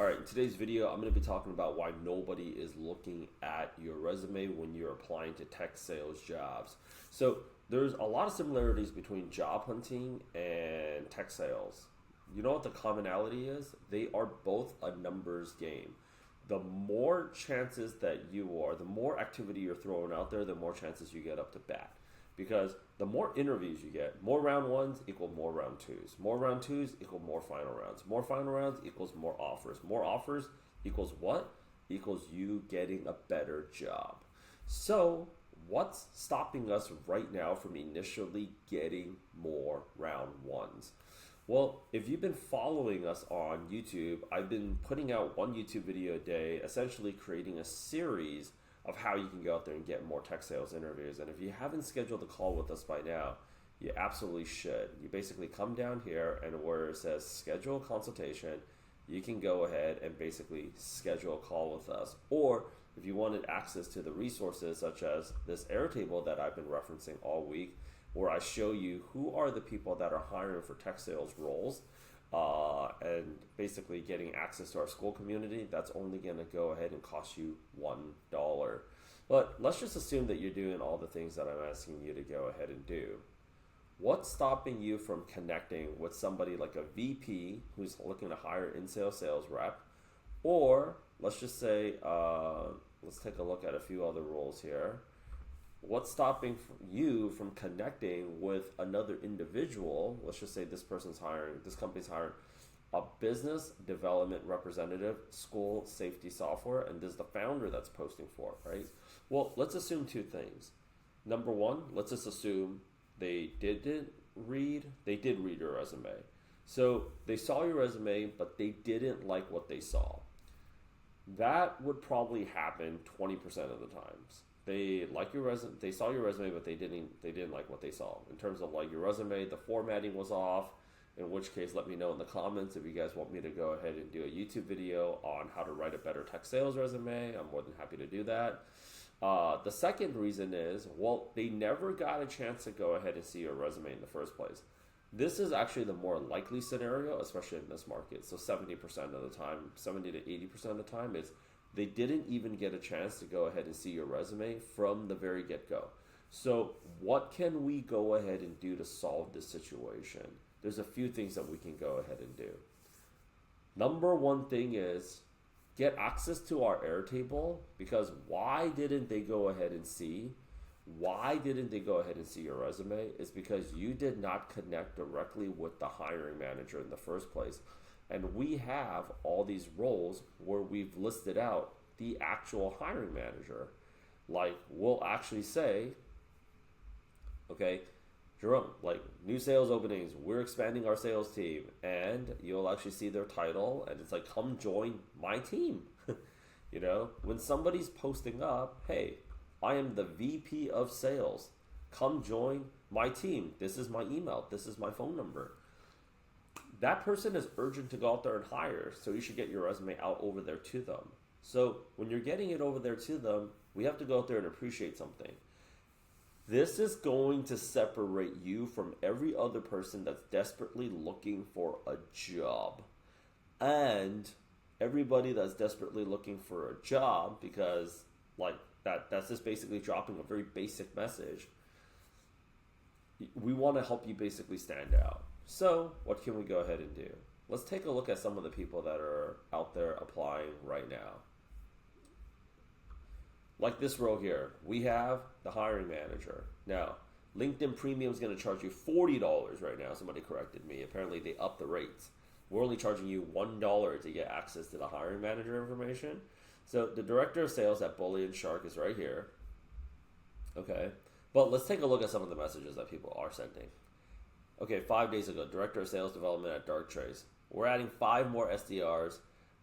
All right, in today's video, I'm going to be talking about why nobody is looking at your resume when you're applying to tech sales jobs. So there's a lot of similarities between job hunting and tech sales. You know what the commonality is? They are both a numbers game. The more chances that the more activity you're throwing out there, the more chances you get up to bat. Because the more interviews you get, more round ones equal more round twos. More round twos equal more final rounds. More final rounds equals more offers. More offers equals what? Equals you getting a better job. So what's stopping us right now from initially getting more round ones? Well, if you've been following us on YouTube, I've been putting out one YouTube video a day, essentially creating a series of how you can go out there and get more tech sales interviews. And if you haven't scheduled a call with us by now, you absolutely should. You basically come down here and where it says schedule a consultation, you can go ahead and basically schedule a call with us. Or if you wanted access to the resources such as this Airtable that I've been referencing all week, where I show you who are the people that are hiring for tech sales roles, and basically getting access to our school community, that's only going to go ahead and cost you $1. But let's just assume that you're doing all the things that I'm asking you to go ahead and do. What's stopping you from connecting with somebody like a VP who's looking to hire an sales rep? Or let's just say, let's take a look at a few other roles here. What's stopping you from connecting with another individual? Let's just say this company's hiring a business development representative, school safety software, and this is the founder that's posting for it, right? Well, let's assume two things. Number one, let's just assume they did read your resume. So they saw your resume, but they didn't like what they saw. That would probably happen 20% of the times. They like your resume. They saw your resume, but they didn't like what they saw in terms of like your resume. The formatting was off. In which case, let me know in the comments if you guys want me to go ahead and do a YouTube video on how to write a better tech sales resume. I'm more than happy to do that. The second reason is, well, they never got a chance to go ahead and see your resume in the first place. This is actually the more likely scenario, especially in this market. So 70% of the time, 70 to 80% of the time, is they didn't even get a chance to go ahead and see your resume from the very get-go. So what can we go ahead and do to solve this situation? There's a few things that we can go ahead and do. Number one thing is get access to our Airtable, because why didn't they go ahead and see your resume? Is because you did not connect directly with the hiring manager in the first place. And we have all these roles where we've listed out the actual hiring manager. Like we'll actually say, okay, Jerome, like new sales openings, we're expanding our sales team, and you'll actually see their title and it's like, come join my team. You know, when somebody's posting up, hey, I am the VP of sales, come join my team. This is my email. This is my phone number. That person is urgent to go out there and hire, so you should get your resume out over there to them. So when you're getting it over there to them, we have to go out there and appreciate something. This is going to separate you from every other person that's desperately looking for a job. And everybody that's desperately looking for a job, because like that's just basically dropping a very basic message. We want to help you basically stand out. So what can we go ahead and do? Let's take a look at some of the people that are out there applying right now. Like this row here, we have the hiring manager. Now, LinkedIn Premium is going to charge you $40 right now. Somebody corrected me. Apparently they upped the rates. We're only charging you $1 to get access to the hiring manager information. So the director of sales at Bully and Shark is right here. Okay, but let's take a look at some of the messages that people are sending. Okay, 5 days ago, Director of Sales Development at Dark Trace. We're adding 5 more SDRs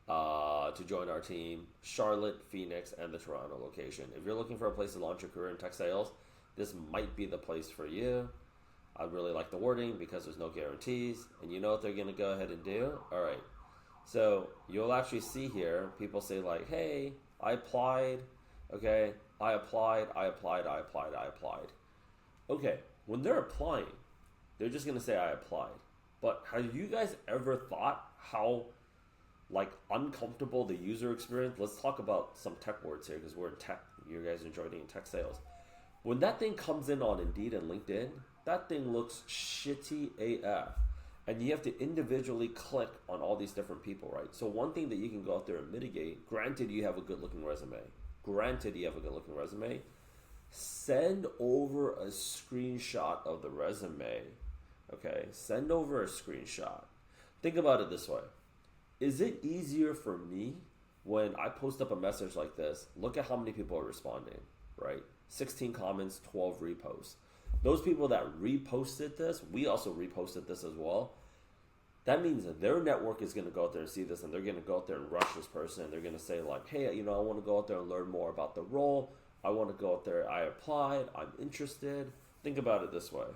to join our team, Charlotte, Phoenix, and the Toronto location. If you're looking for a place to launch your career in tech sales, this might be the place for you. I really like the wording because there's no guarantees, and you know what they're going to go ahead and do? All right, so you'll actually see here, people say like, hey, I applied, okay, I applied. Okay, when they're applying, they're just going to say I applied. But have you guys ever thought how like uncomfortable, the user experience. Let's talk about some tech words here because we're in tech. You guys are joining in tech sales. When that thing comes in on Indeed and LinkedIn, that thing looks shitty AF. And you have to individually click on all these different people, right? So one thing that you can go out there and mitigate, granted you have a good looking resume. Send over a screenshot of the resume. Okay, send over a screenshot. Think about it this way. Is it easier for me when I post up a message like this? Look at how many people are responding, right? 16 comments, 12 reposts. Those people that reposted this, we also reposted this as well. That means that their network is going to go out there and see this, and they're going to go out there and rush this person. And they're going to say like, hey, I want to go out there and learn more about the role. I want to go out there. I applied. I'm interested. Think about it this way.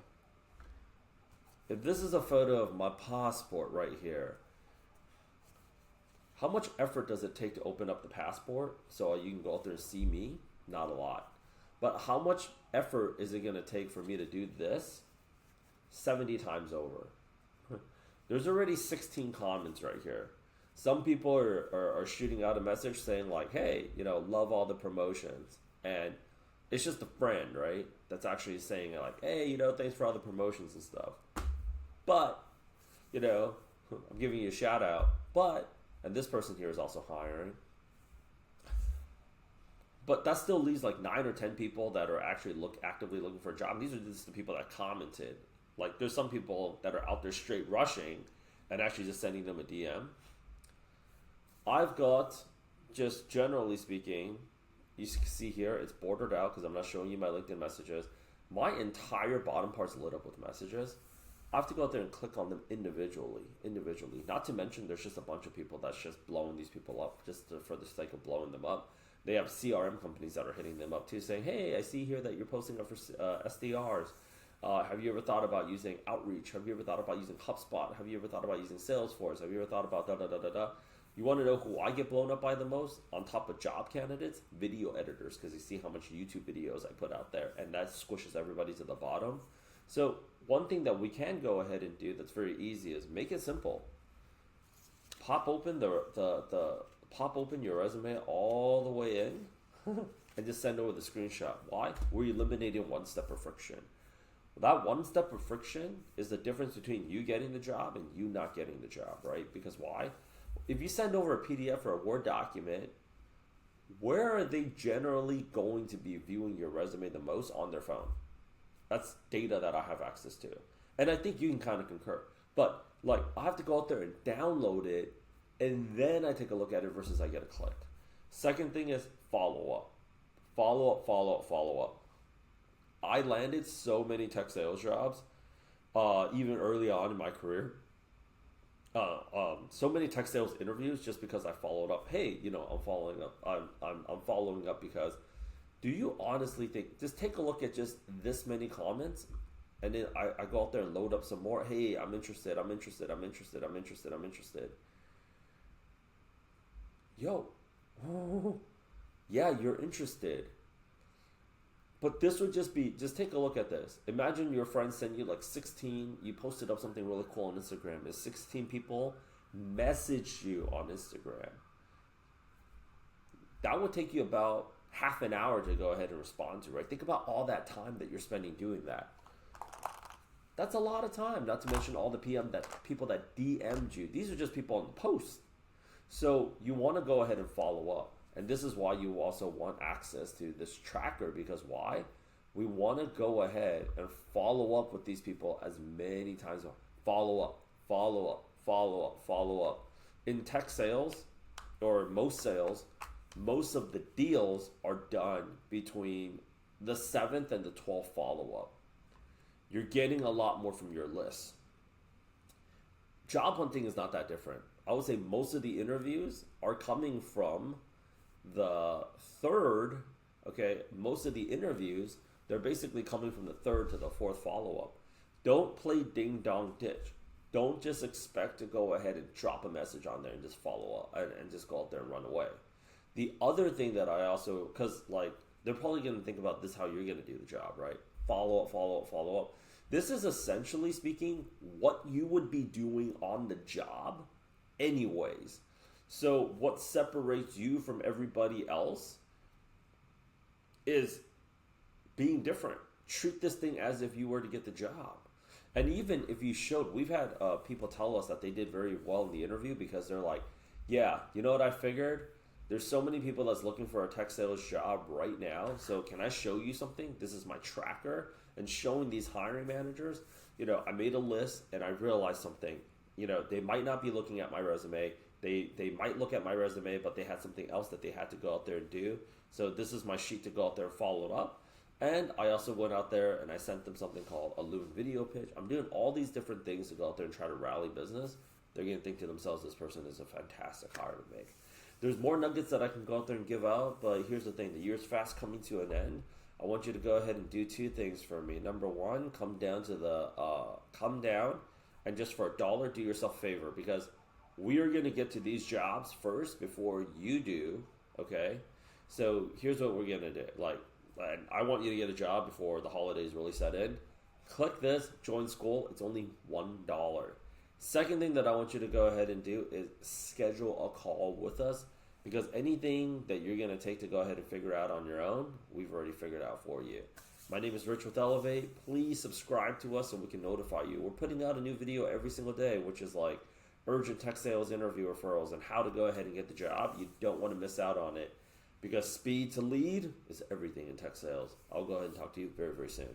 If this is a photo of my passport right here, how much effort does it take to open up the passport so you can go out there and see me? Not a lot. But how much effort is it going to take for me to do this? 70 times over. There's already 16 comments right here. Some people are shooting out a message saying like, hey, love all the promotions. And it's just a friend, right? That's actually saying like, hey, thanks for all the promotions and stuff. But, I'm giving you a shout out. But, and this person here is also hiring. But that still leaves like 9 or 10 people that are actually actively looking for a job. These are just the people that commented. Like there's some people that are out there straight rushing and actually just sending them a DM. I've got, just generally speaking, you can see here, it's bordered out because I'm not showing you my LinkedIn messages. My entire bottom part's lit up with messages. I have to go out there and click on them individually. Not to mention there's just a bunch of people that's just blowing these people up for the sake of blowing them up. They have CRM companies that are hitting them up too, saying, hey, I see here that you're posting up for SDRs. Have you ever thought about using Outreach? Have you ever thought about using HubSpot? Have you ever thought about using Salesforce? Have you ever thought about da-da-da-da-da? You want to know who I get blown up by the most on top of job candidates? Video editors, because you see how much YouTube videos I put out there, and that squishes everybody to the bottom. So one thing that we can go ahead and do that's very easy is make it simple. Pop open pop open your resume all the way in and just send over the screenshot. Why? We're eliminating one step of friction. That one step of friction is the difference between you getting the job and you not getting the job, right? Because why? If you send over a PDF or a Word document, where are they generally going to be viewing your resume the most? On their phone. That's data that I have access to. And I think you can kind of concur. But like, I have to go out there and download it, and then I take a look at it versus I get a click. Second thing is follow up. Follow up. I landed so many tech sales jobs, even early on in my career. So many tech sales interviews just because I followed up. Hey, I'm following up. I'm following up because do you honestly think, just take a look at just this many comments, and then I go out there and load up some more. Hey, I'm interested. Yo, yeah, you're interested. But this would just take a look at this. Imagine your friends send you like 16, you posted up something really cool on Instagram. Is 16 people message you on Instagram. That would take you about half an hour to go ahead and respond to, right? Think about all that time that you're spending doing that. That's a lot of time, not to mention all the people that DM'd you. These are just people on the post. So you want to go ahead and follow up. And this is why you also want access to this tracker, because why? We want to go ahead and follow up with these people as many times. Follow up. In tech sales, or most sales, most of the deals are done between the 7th and the 12th follow-up. You're getting a lot more from your list. Job hunting is not that different. I would say most of the interviews are coming from the 3rd, okay? Most of the interviews, they're basically coming from the 3rd to the 4th follow-up. Don't play ding-dong ditch. Don't just expect to go ahead and drop a message on there and just follow up and just go out there and run away. The other thing that I also, because like, they're probably going to think about this, how you're going to do the job, right? Follow up. This is essentially speaking what you would be doing on the job anyways. So what separates you from everybody else is being different. Treat this thing as if you were to get the job. And even if you showed, we've had people tell us that they did very well in the interview because they're like, yeah, you know what I figured? There's so many people that's looking for a tech sales job right now. So can I show you something? This is my tracker. And showing these hiring managers, I made a list and I realized something. They might not be looking at my resume. They might look at my resume, but they had something else that they had to go out there and do. So this is my sheet to go out there and follow it up. And I also went out there and I sent them something called a Loon video pitch. I'm doing all these different things to go out there and try to rally business. They're going to think to themselves, this person is a fantastic hire to make. There's more nuggets that I can go out there and give out, but here's the thing. The year's fast coming to an end. I want you to go ahead and do two things for me. Number one, come down and just for $1, do yourself a favor, because we are going to get to these jobs first before you do, okay? So here's what we're going to do. And I want you to get a job before the holidays really set in. Click this, join school. It's only $1. Second thing that I want you to go ahead and do is schedule a call with us, because anything that you're going to take to go ahead and figure out on your own, we've already figured out for you. My name is Rich with Elevate. Please subscribe to us so we can notify you. We're putting out a new video every single day, which is like urgent tech sales interview referrals and how to go ahead and get the job. You don't want to miss out on it, because speed to lead is everything in tech sales. I'll go ahead and talk to you very, very soon.